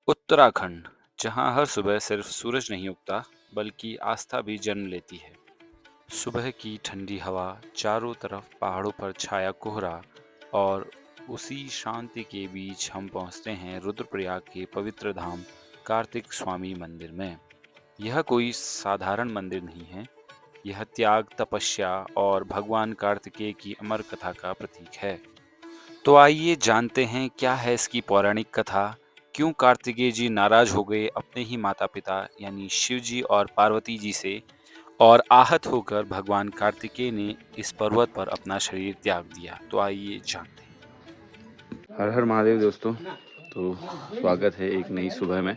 उत्तराखंड, जहां हर सुबह सिर्फ सूरज नहीं उगता, बल्कि आस्था भी जन्म लेती है। सुबह की ठंडी हवा, चारों तरफ पहाड़ों पर छाया कोहरा और उसी शांति के बीच हम पहुंचते हैं रुद्रप्रयाग के पवित्र धाम कार्तिक स्वामी मंदिर में। यह कोई साधारण मंदिर नहीं है, यह त्याग, तपस्या और भगवान कार्तिकेय की अमर कथा का प्रतीक है। तो आइए जानते हैं क्या है इसकी पौराणिक कथा, क्यों कार्तिकेय जी नाराज हो गए अपने ही माता पिता यानी शिव जी और पार्वती जी से, और आहत होकर भगवान कार्तिकेय ने इस पर्वत पर अपना शरीर त्याग दिया। तो आइए जानते हैं। हर हर महादेव दोस्तों। तो स्वागत है एक नई सुबह में।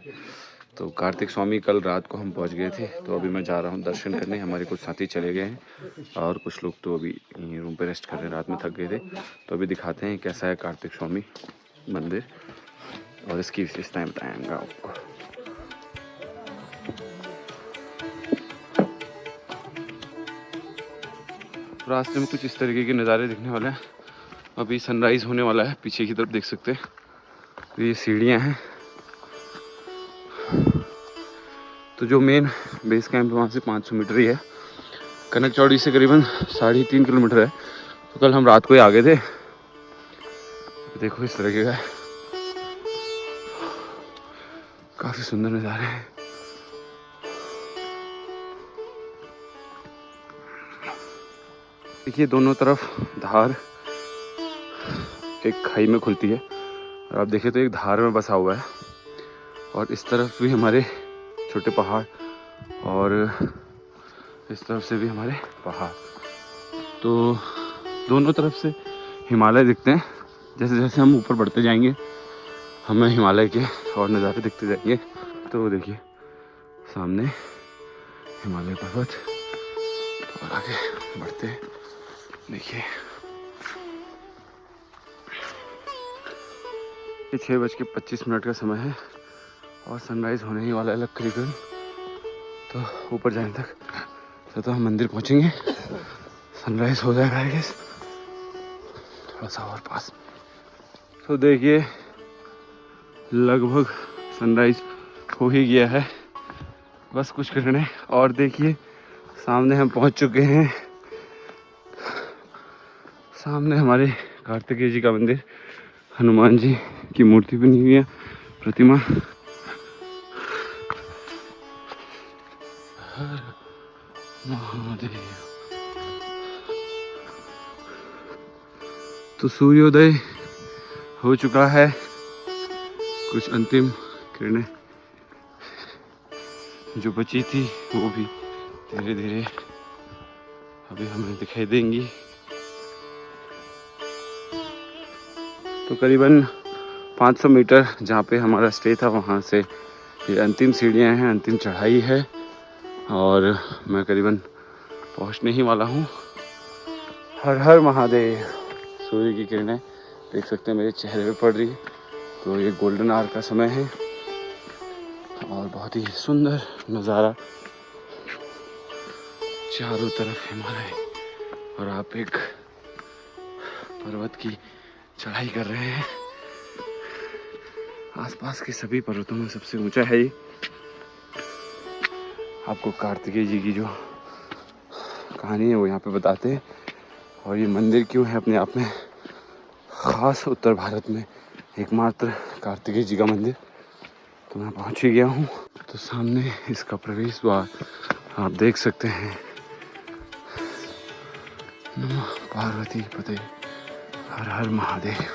तो कार्तिक स्वामी कल रात को हम पहुंच गए थे, तो अभी मैं जा रहा हूं दर्शन करने। हमारे कुछ साथी चले गए हैं और कुछ लोग तो अभी यहीं रूम पे रेस्ट कर रहे हैं, रात में थक गए थे। तो अभी दिखाते हैं कैसा है कार्तिक स्वामी मंदिर और इसकी विशेषताएं बताएंगा आपको। रास्ते में कुछ इस तरीके के नज़ारे दिखने वाले हैं। अभी सनराइज होने वाला है, पीछे की तरफ देख सकते हैं। तो ये सीढ़ियाँ हैं। तो जो मेन बेस कैंप है वहाँ से 500 मीटर ही है। कनक चौड़ी से करीबन 3.5 किलोमीटर है। तो कल हम रात को ही आ गए थे। देखो इस तरीके का काफ़ी सुंदर नज़ारे हैं। देखिए दोनों तरफ धार एक खाई में खुलती है और आप देखें तो एक धार में बसा हुआ है। और इस तरफ भी हमारे छोटे पहाड़ और इस तरफ से भी हमारे पहाड़। तो दोनों तरफ से हिमालय दिखते हैं। जैसे जैसे हम ऊपर बढ़ते जाएंगे हमें हिमालय के और नज़ारे दिखते जाएंगे। तो देखिए सामने हिमालय पर्वत और आगे बढ़ते देखिए 6:25 का समय है और सनराइज होने ही वाला है करीबन। तो ऊपर जाने तक तो हम मंदिर पहुंचेंगे, सनराइज हो जाएगा आई गेस। थोड़ा सा और पास। तो देखिए लगभग सनराइज हो ही गया है, बस कुछ करने। और देखिए सामने हम पहुंच चुके हैं। सामने हमारे कार्तिकेय जी का मंदिर, हनुमान जी की मूर्ति बनी हुई है, प्रतिमा। हर महादेव। तो सूर्योदय हो चुका है, कुछ अंतिम किरणें जो बची थी वो भी धीरे धीरे अभी हमें दिखाई देंगी। तो करीबन 500 मीटर जहाँ पे हमारा स्टे था वहाँ से ये अंतिम सीढ़ियाँ हैं, अंतिम चढ़ाई है और मैं करीबन पहुँचने ही वाला हूँ। हर हर महादेव। सूर्य की किरणें देख सकते हैं मेरे चेहरे पे पड़ रही है। तो ये गोल्डन आवर का समय है और बहुत ही सुंदर नज़ारा, चारों तरफ हिमालय और आप एक पर्वत की चढ़ाई कर रहे हैं। आसपास के सभी पर्वतों में सबसे ऊंचा है ये। आपको कार्तिकेय जी की जो कहानी है वो यहाँ पे बताते हैं। और ये मंदिर क्यों है अपने आप में ख़ास, उत्तर भारत में एकमात्र कार्तिकेय जी का मंदिर। तो मैं पहुँच ही गया हूँ। तो सामने इसका प्रवेश द्वार आप देख सकते हैं। नमः पार्वती पते, हर हर महादेव।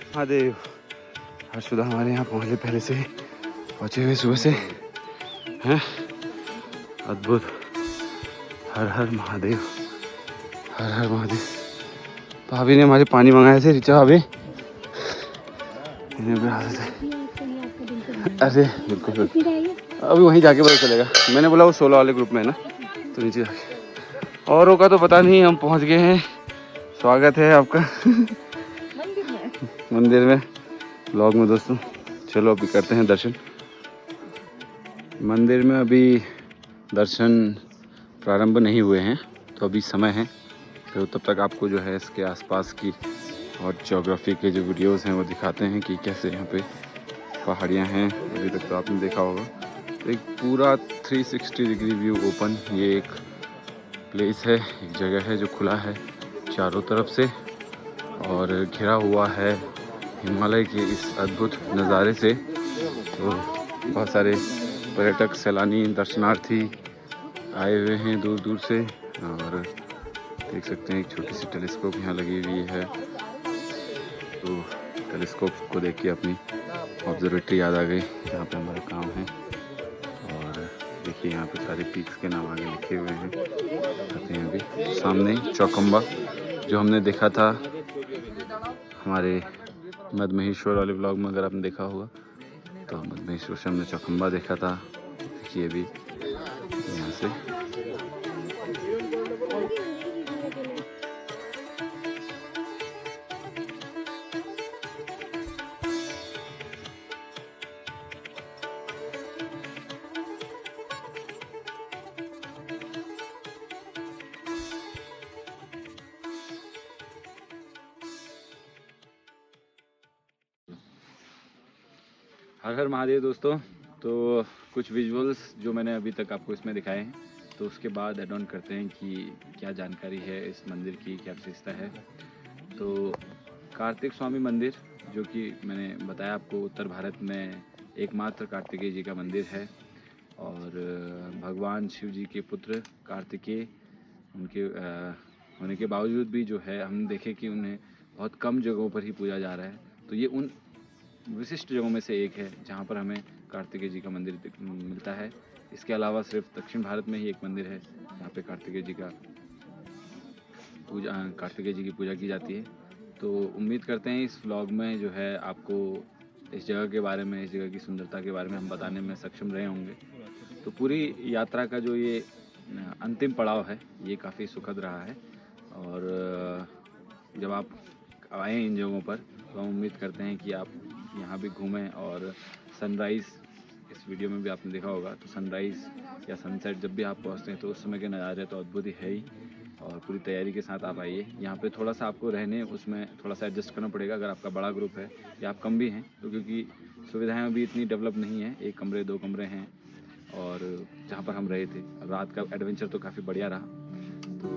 महादेव। हर्षुदा हमारे यहाँ पहुँचे, पहले से पहुँचे हुए सुबह से हैं। अद्भुत। हर हर महादेव, हर हर महादेव। भाभी ने हमारे पानी मंगाए थे, रिचा भाभी। अरे बिल्कुल बिल्कुल, अभी वहीं जाके पता चलेगा। मैंने बोला वो 16 वाले ग्रुप में है ना, तो नीचे जाके। औरों का तो पता नहीं, हम पहुंच गए हैं। स्वागत है आपका मंदिर में, ब्लॉग में दोस्तों। चलो अभी करते हैं दर्शन। मंदिर में अभी दर्शन प्रारंभ नहीं हुए हैं, तो अभी समय है। तो तब तक आपको जो है इसके आसपास की और ज्योग्राफी के जो वीडियोस हैं वो दिखाते हैं कि कैसे यहाँ पे पहाड़ियाँ हैं। अभी तक तो आपने देखा होगा। तो एक पूरा 360 डिग्री व्यू ओपन ये एक प्लेस है, एक जगह है जो खुला है चारों तरफ से और घिरा हुआ है हिमालय के इस अद्भुत नज़ारे से। तो बहुत सारे पर्यटक, सैलानी, दर्शनार्थी आए हुए हैं दूर दूर से और देख सकते हैं एक छोटी सी टेलीस्कोप यहाँ लगी हुई है। तो टेलीस्कोप को देख के अपनी ऑब्जर्वेटरी याद आ गई जहाँ पे हमारा काम है। और देखिए यहाँ पे सारे पीक्स के नाम आगे लिखे हुए हैं। कहते हैं अभी सामने चौकम्बा जो हमने देखा था हमारे मधमहेश्वर वाले ब्लॉग में, अगर आपने देखा होगा तो मधमहेश्वर से हमने चौकम्बा देखा था। देखिए अभी यहाँ से हर हर महादेव दोस्तों। तो कुछ विजुअल्स जो मैंने अभी तक आपको इसमें दिखाए हैं, तो उसके बाद एड ऑन करते हैं कि क्या जानकारी है इस मंदिर की, क्या विशेषता है। तो कार्तिक स्वामी मंदिर, जो कि मैंने बताया आपको उत्तर भारत में एकमात्र कार्तिकेय जी का मंदिर है। और भगवान शिव जी के पुत्र कार्तिकेय उनके होने के बावजूद भी जो है हम देखें कि उन्हें बहुत कम जगहों पर ही पूजा जा रहा है। तो ये उन विशिष्ट जगहों में से एक है जहाँ पर हमें कार्तिकेय जी का मंदिर मिलता है। इसके अलावा सिर्फ दक्षिण भारत में ही एक मंदिर है जहाँ पे कार्तिकेय जी की पूजा की जाती है। तो उम्मीद करते हैं इस व्लॉग में जो है आपको इस जगह के बारे में, इस जगह की सुंदरता के बारे में हम बताने में सक्षम रहे होंगे। तो पूरी यात्रा का जो ये अंतिम पड़ाव है ये काफ़ी सुखद रहा है। और जब आप आएँ इन जगहों पर तो हम उम्मीद करते हैं कि आप यहाँ भी घूमें। और सनराइज़, इस वीडियो में भी आपने देखा होगा, तो सनराइज़ या सनसेट जब भी आप पहुँचते हैं तो उस समय के नज़ारे तो अद्भुत ही है ही। और पूरी तैयारी के साथ आप आइए। यहाँ पे थोड़ा सा आपको रहने उसमें थोड़ा सा एडजस्ट करना पड़ेगा अगर आपका बड़ा ग्रुप है या आप कम भी हैं, तो क्योंकि सुविधाएं अभी इतनी डेवलप नहीं है। 1 कमरे 2 कमरे हैं और जहाँ पर हम रहे थे। रात का एडवेंचर तो काफ़ी बढ़िया रहा। तो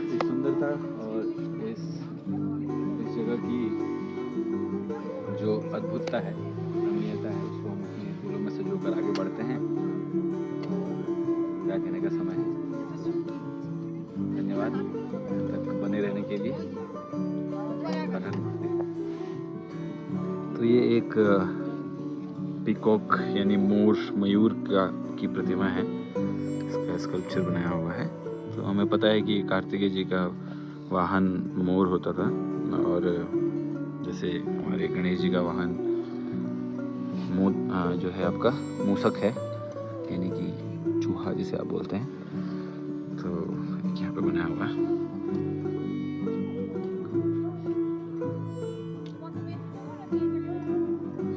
इस सुंदरता और इस जगह की जो अद्भुतता है, रमणीयता है, उसको हम अपने दिलों में संजोकर आगे बढ़ते हैं। क्या कहने का समय है। धन्यवाद तक बने रहने के लिए। हर हर महादेव। तो ये एक पीकॉक यानी मयूर की प्रतिमा है, इसका स्कल्पचर बनाया हुआ है। तो हमें पता है कि कार्तिकेय जी का वाहन मोर होता था और जैसे हमारे गणेश जी का वाहन जो है आपका मूसक है, यानी कि चूहा जिसे आप बोलते हैं। तो यहाँ पे बनाया हुआ है।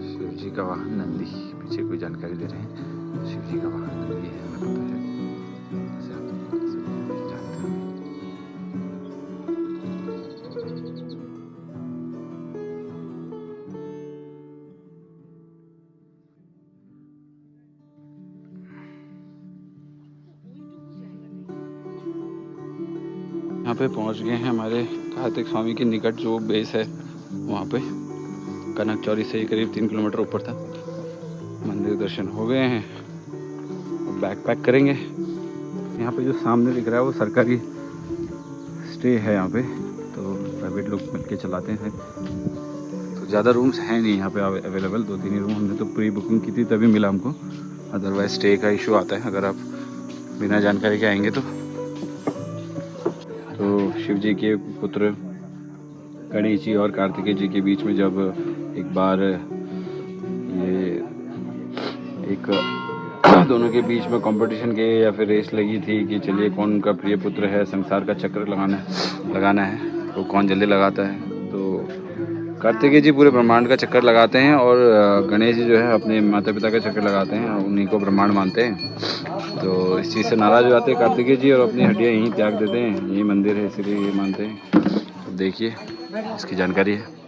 शिव जी का वाहन नंदी, पीछे कोई जानकारी दे रहे हैं। शिव जी का वाहन नंदी है, हमें पता है, जैसे आप जानते हैं। यहाँ पे पहुँच गए हैं हमारे कार्तिक स्वामी के निकट जो बेस है वहाँ पे। कनक चौरी से करीब 3 किलोमीटर ऊपर था। मंदिर दर्शन हो गए हैं, अब बैग पैक करेंगे। यहाँ पे जो सामने दिख रहा है वो सरकारी स्टे है यहाँ पे, तो प्राइवेट लोग मिलके चलाते हैं। तो ज़्यादा रूम्स हैं नहीं यहाँ पे अवेलेबल, 2-3 ही रूम। हमने तो प्री बुकिंग की थी तभी मिला हमको, अदरवाइज स्टे का इशू आता है अगर आप बिना जानकारी के आएंगे तो। शिव जी के पुत्र गणेश जी और कार्तिकेय जी के बीच में जब एक बार ये एक दोनों के बीच में कंपटीशन के या फिर रेस लगी थी कि चलिए कौन उनका प्रिय पुत्र है, संसार का चक्र लगाना है तो कौन जल्दी लगाता है। तो कार्तिकेय जी पूरे ब्रह्मांड का चक्कर लगाते हैं और गणेश जी जो है अपने माता पिता का चक्कर लगाते हैं और उन्हीं को ब्रह्मांड मानते हैं। तो इस चीज़ से नाराज़ हो जाते हैं कार्तिकेय जी और अपनी हड्डियाँ यहीं त्याग देते हैं। यही मंदिर है इसीलिए ये मानते हैं। तो देखिए इसकी जानकारी है।